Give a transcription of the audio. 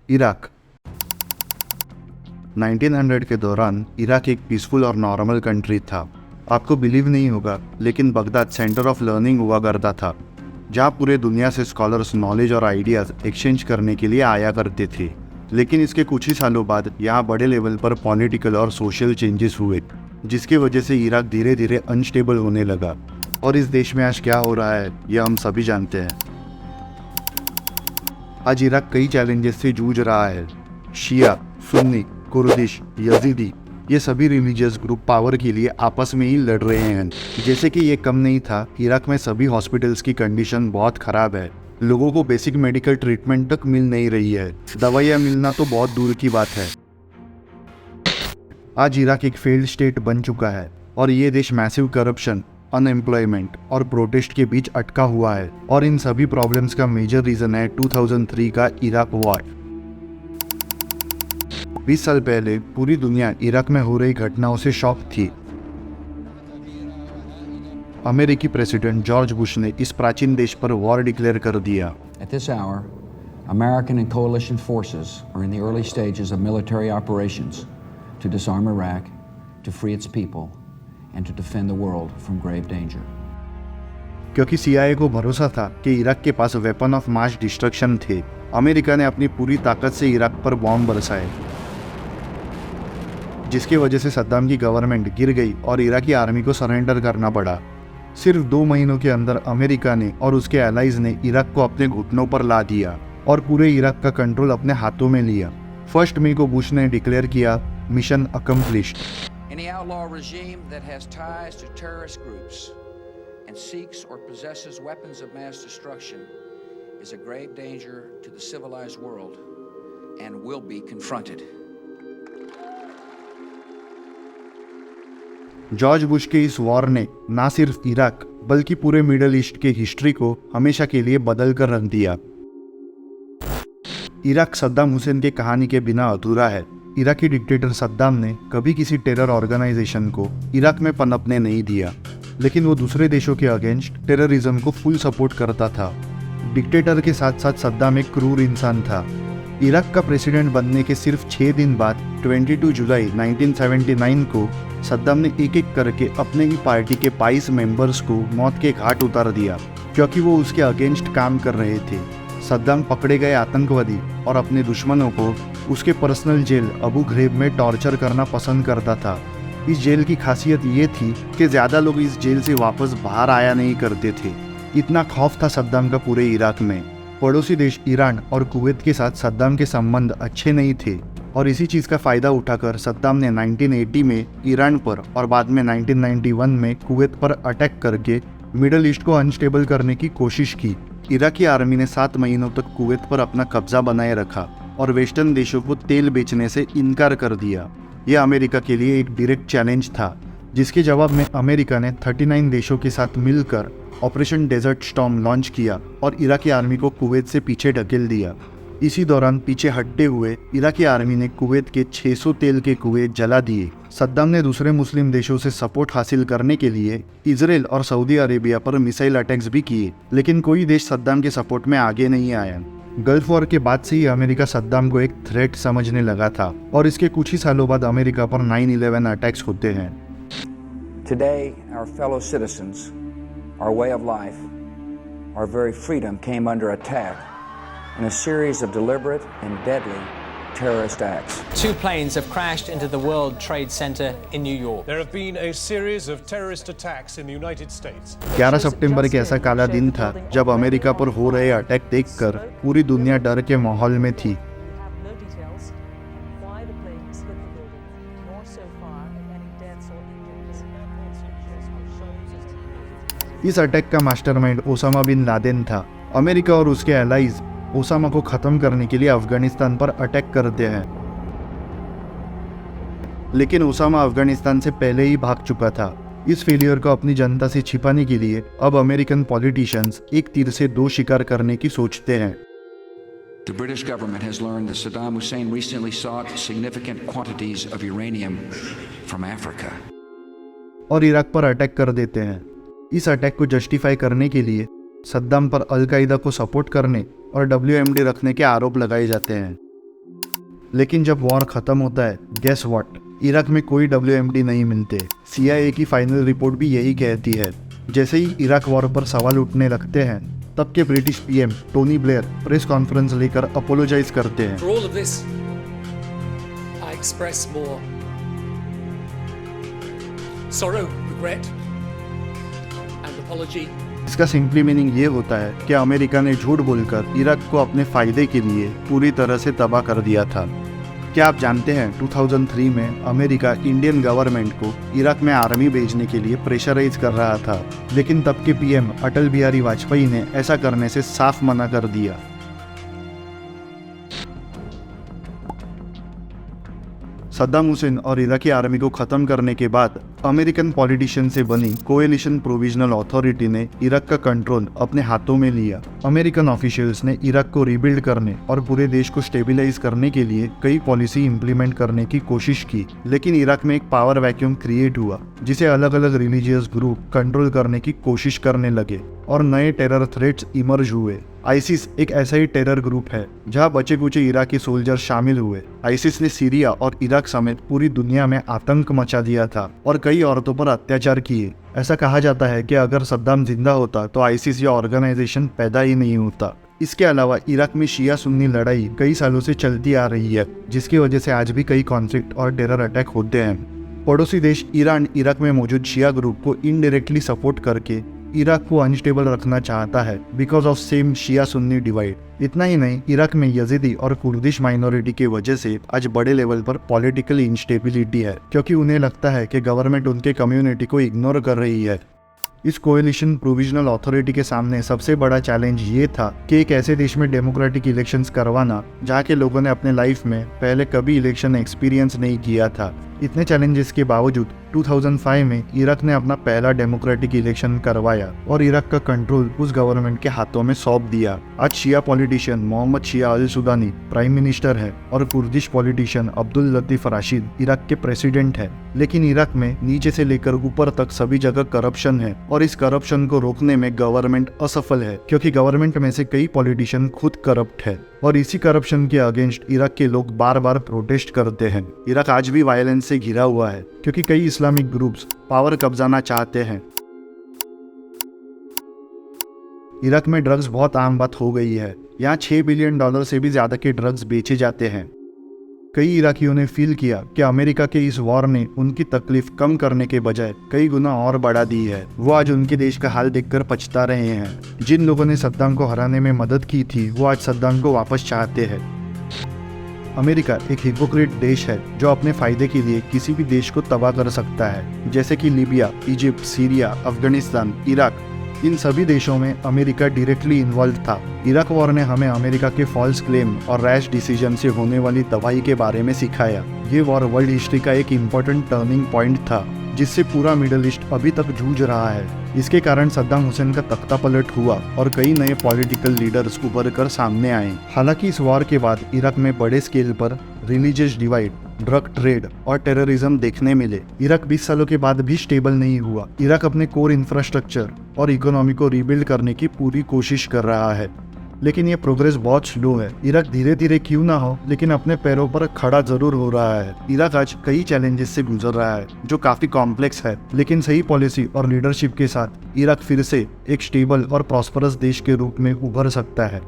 Iraq 1900 के दौरान Iraq एक पीसफुल और नॉर्मल कंट्री था। आपको बिलीव नहीं होगा, लेकिन बगदाद सेंटर ऑफ लर्निंग हुआ करता था, जहाँ पूरे दुनिया से स्कॉलर्स नॉलेज और आइडियाज़ एक्सचेंज करने के लिए आया करते थे। लेकिन इसके कुछ ही सालों बाद यहाँ बड़े लेवल पर पॉलिटिकल और सोशल चेंजेस हुए, जिसकी वजह से इराक धीरे धीरे अनस्टेबल होने लगा। और इस देश में आज क्या हो रहा है, यह हम सभी जानते हैं। आज इराक कई चैलेंजेस से जूझ रहा है। शिया, सुन्नी, कुर्दिश, यजीदी, ये सभी रिलीजियस ग्रुप पावर के लिए आपस में ही लड़ रहे हैं। जैसे कि ये कम नहीं था, इराक में सभी हॉस्पिटल्स की कंडीशन बहुत ख़राब है। लोगों को बेसिक मेडिकल ट्रीटमेंट तक मिल नहीं रही है। दवाइयाँ मिलना तो बहुत दूर की बात है। आज इराक एक फेल्ड स्टेट बन चुका है और ये देश मैसिव करप्शन, अनएम्प्लॉयमेंट और प्रोटेस्ट के बीच अटका हुआ है। और इन सभी प्रॉब्लम्स का मेजर रीज़न है 2003 का इराक वॉर। 20 साल पहले पूरी दुनिया इराक में हो रही घटनाओं से शॉक थी। अमेरिकी प्रेसिडेंट जॉर्ज बुश ने इस प्राचीन देश पर वॉर डिक्लेयर कर दिया। At this hour, American and coalition forces are in the early stages of military operations to disarm Iraq, to free its people, and to defend the world from grave danger. क्योंकि CIA को भरोसा था कि Iraq के पास weapon of mass destruction थे, America ने अपनी पूरी ताकत से इराक पर बॉम्ब बरसाए, जिसकी वजह से सद्दाम की गवर्नमेंट गिर गई और इराकी आर्मी को सरेंडर करना पड़ा। सिर्फ 2 महीनों के अंदर अमेरिका ने और उसके एलाइज ने इराक को अपने घुटनों पर ला दिया और पूरे इराक का कंट्रोल अपने हाथों में लिया। 1 मई को बुश ने डिक्लेयर किया, mission accomplished. Any outlaw regime that has ties to terrorist groups and seeks or possesses weapons of mass destruction is a grave danger to the civilized world and will be confronted. George Bush के इस war ने ना सिर्फ Iraq बल्कि पूरे middle east के history को हमेशा के लिए बदल कर रख दिया। इराक सद्दाम हुसैन के कहानी के बिना अधूरा है। इराकी डिक्टेटर सद्दाम ने कभी किसी टेरर ऑर्गेनाइजेशन को इराक में पनपने नहीं दिया, लेकिन वो दूसरे देशों के अगेंस्ट टेररिज्म को फुल सपोर्ट करता था। डिक्टेटर के साथ साथ सद्दाम एक क्रूर इंसान था। इराक का प्रेसिडेंट बनने के सिर्फ 6 दिन बाद 22 जुलाई 1979 को सद्दाम ने एक एक करके अपने ही पार्टी के 22 मेंबर्स को मौत के घाट उतार दिया, क्योंकि वो उसके अगेंस्ट काम कर रहे थे। सद्दाम पकड़े गए आतंकवादी और अपने दुश्मनों को उसके पर्सनल जेल अबू घरेब में टॉर्चर करना पसंद करता था। इस जेल की खासियत ये थी कि ज़्यादा लोग इस जेल से वापस बाहर आया नहीं करते थे। इतना खौफ था सद्दाम का पूरे इराक में। पड़ोसी देश ईरान और कुवैत के साथ सद्दाम के संबंध अच्छे नहीं थे और इसी चीज़ का फ़ायदा उठाकर सद्दाम ने 1980 में ईरान पर और बाद में 1991 में कुवैत पर अटैक करके मिडल ईस्ट को अनस्टेबल करने की कोशिश की। इराकी आर्मी ने 7 महीनों तक कुवैत पर अपना कब्जा बनाए रखा और वेस्टर्न देशों को तेल बेचने से इनकार कर दिया। यह अमेरिका के लिए एक डायरेक्ट चैलेंज था, जिसके जवाब में अमेरिका ने 39 देशों के साथ मिलकर ऑपरेशन डेजर्ट स्टॉर्म लॉन्च किया और इराकी आर्मी को कुवैत से पीछे ढकेल दिया। इसी दौरान पीछे हटते हुए इराकी आर्मी ने कुवैत के 600 तेल के कुएं जला दिए। सद्दाम ने दूसरे मुस्लिम देशों से सपोर्ट हासिल करने के लिए इजराइल और सऊदी अरेबिया पर मिसाइल अटैक्स भी किए, लेकिन कोई देश सद्दाम के सपोर्ट में आगे नहीं आया। गल्फ वॉर के बाद से ही अमेरिका सद्दाम को एक थ्रेट समझने लगा था और इसके कुछ ही सालों बाद अमेरिका पर 9/11 अटैक्स होते हैं। Today, our fellow citizens, our way of life, our very freedom came under attack in a series of deliberate and deadly terrorist acts. 2 planes have crashed into the World Trade Center in New York. There have been a series of terrorist attacks in the United States. 11 सितंबर के ऐसा काला दिन था जब America पर हो रहे attack देखकर पूरी दुनिया डर के माहौल में थी। इस अटैक का मास्टरमाइंड ओसामा बिन लादेन था। अमेरिका और उसके एलाइज ओसामा को खत्म करने के लिए अफगानिस्तान पर अटैक करते हैं, लेकिन ओसामा अफगानिस्तान से पहले ही भाग चुका था। इस फेलियर को अपनी जनता से छिपाने के लिए अब अमेरिकन पॉलिटिशियंस एक तीर से 2 शिकार करने की सोचते हैं। The British government has learned that Saddam Hussein recently sought significant quantities of uranium from Africa. और इराक पर अटैक कर देते हैं। इस अटैक को जस्टिफाई करने के लिए सद्दाम पर अल कायदा को सपोर्ट करने और WMD रखने के आरोप लगाए जाते हैं। लेकिन जब वॉर खत्म होता है, गेस व्हाट, इराक में कोई WMD नहीं मिलते। CIA की फाइनल रिपोर्ट भी यही कहती है। जैसे ही इराक वॉर पर सवाल उठने लगते हैं, तब के British PM Tony Blair press conference लेकर अपोलोजाइज करते हैं। For all of this, I express more sorrow, regret, and apology. इसका सिंपली मीनिंग ये होता है कि अमेरिका ने झूठ बोलकर इराक को अपने फायदे के लिए पूरी तरह से तबाह कर दिया था। क्या आप जानते हैं 2003 में अमेरिका इंडियन गवर्नमेंट को इराक में आर्मी भेजने के लिए प्रेशराइज कर रहा था, लेकिन तब के PM अटल बिहारी वाजपेयी ने ऐसा करने से साफ मना कर दिया। सद्दाम हुसैन और इराकी आर्मी को खत्म करने के बाद अमेरिकन पॉलिटिशियन से बनी कोएलिशन प्रोविजनल अथॉरिटी ने इराक का कंट्रोल अपने हाथों में लिया। अमेरिकन ऑफिशियल्स ने इराक को रिबिल्ड करने और पूरे देश को स्टेबलाइज करने के लिए कई पॉलिसी इंप्लीमेंट करने की कोशिश की, लेकिन इराक में एक पावर वैक्यूम क्रिएट हुआ जिसे अलग अलग रिलीजियस ग्रुप कंट्रोल करने की कोशिश करने लगे और नए टेरर थ्रेट्स इमर्ज हुए। आईसिस एक ऐसा ही टेरर ग्रुप है जहां बचे कुचे इराकी सोल्जर शामिल हुए। आईसिस ने सीरिया और इराक समेत पूरी दुनिया में आतंक मचा दिया था और कई औरतों पर अत्याचार किए। ऐसा कहा जाता है कि अगर सद्दाम जिंदा होता तो आईसिस या ऑर्गेनाइजेशन पैदा ही नहीं होता। इसके अलावा इराक में शिया सुन्नी लड़ाई कई सालों से चलती आ रही है, जिसकी वजह से आज भी कई कॉन्फ्लिक्ट और टेरर अटैक होते हैं। पड़ोसी देश ईरान इराक में मौजूद शिया ग्रुप को इनडायरेक्टली सपोर्ट करके इराक को अनस्टेबल रखना चाहता है because of same Shia Sunni divide. इतना ही नहीं, इराक में यजीदी और कुर्दिश माइनॉरिटी की वजह से आज बड़े लेवल पर पॉलिटिकल इंस्टेबिलिटी है, क्योंकि उन्हें लगता है कि गवर्नमेंट उनके कम्युनिटी को इग्नोर कर रही है। इस कोएलिशन प्रोविजनल अथॉरिटी के सामने सबसे बड़ा चैलेंज ये था कि एक ऐसे देश में डेमोक्रेटिक इलेक्शंस करवाना जहाँ के लोगों ने अपने लाइफ में पहले कभी इलेक्शन एक्सपीरियंस नहीं किया था। इतने चैलेंजेस के बावजूद 2005 में इराक ने अपना पहला डेमोक्रेटिक इलेक्शन करवाया और इराक का कंट्रोल उस गवर्नमेंट के हाथों में सौंप दिया। आज शिया पॉलिटिशियन मोहम्मद शिया अल सुदानी प्राइम मिनिस्टर है और Kurdish politician Abdul Latif Rashid Iraq के प्रेसिडेंट है। लेकिन इराक में नीचे से लेकर ऊपर तक सभी जगह करप्शन है और इस करप्शन को रोकने में गवर्नमेंट असफल है, क्योंकि गवर्नमेंट में से कई पॉलिटिशियन खुद करप्ट है और इसी करप्शन के अगेंस्ट इराक के लोग बार बार प्रोटेस्ट करते हैं। इराक आज भी वायलेंस से घिरा हुआ है क्योंकि कई इस्लामिक ग्रुप्स पावर कब्जाना चाहते हैं। इराक में ड्रग्स बहुत आम बात हो गई है। यहाँ $6 बिलियन से भी ज्यादा के ड्रग्स बेचे जाते हैं। कई इराकियों ने फील किया कि अमेरिका के इस वॉर ने उनकी तकलीफ कम करने के बजाय कई गुना और बढ़ा दी है। वो आज उनके देश का हाल देखकर पछता रहे हैं। जिन लोगों ने सद्दाम को हराने में मदद की थी, वो आज सद्दाम को वापस चाहते हैं। अमेरिका एक हिपोक्रेट देश है जो अपने फायदे के लिए किसी भी देश को तबाह कर सकता है, जैसे कि Libya, Egypt, Syria, Afghanistan, Iraq. इन सभी देशों में अमेरिका डायरेक्टली इन्वॉल्व था। इराक वॉर ने हमें अमेरिका के फॉल्स क्लेम और रैश डिसीजन से होने वाली तबाही के बारे में सिखाया। ये वॉर वर्ल्ड हिस्ट्री का एक इम्पोर्टेंट टर्निंग पॉइंट था जिससे पूरा मिडल ईस्ट अभी तक जूझ रहा है। इसके कारण सद्दाम हुसैन का तख्ता पलट हुआ और कई नए पॉलिटिकल लीडर्स उभर कर सामने आए। हालांकि इस वॉर के बाद इराक में बड़े स्केल पर रिलीजियस डिवाइड, ड्रग ट्रेड और टेररिज्म देखने मिले। इराक 20 सालों के बाद भी स्टेबल नहीं हुआ। इराक अपने कोर इंफ्रास्ट्रक्चर और इकोनॉमी को रीबिल्ड करने की पूरी कोशिश कर रहा है, लेकिन ये प्रोग्रेस बहुत स्लो है। इराक धीरे धीरे क्यों ना हो, लेकिन अपने पैरों पर खड़ा जरूर हो रहा है। इराक आज कई चैलेंजेस से गुजर रहा है जो काफी कॉम्प्लेक्स है, लेकिन सही पॉलिसी और लीडरशिप के साथ इराक फिर से एक स्टेबल और प्रॉस्परस देश के रूप में उभर सकता है।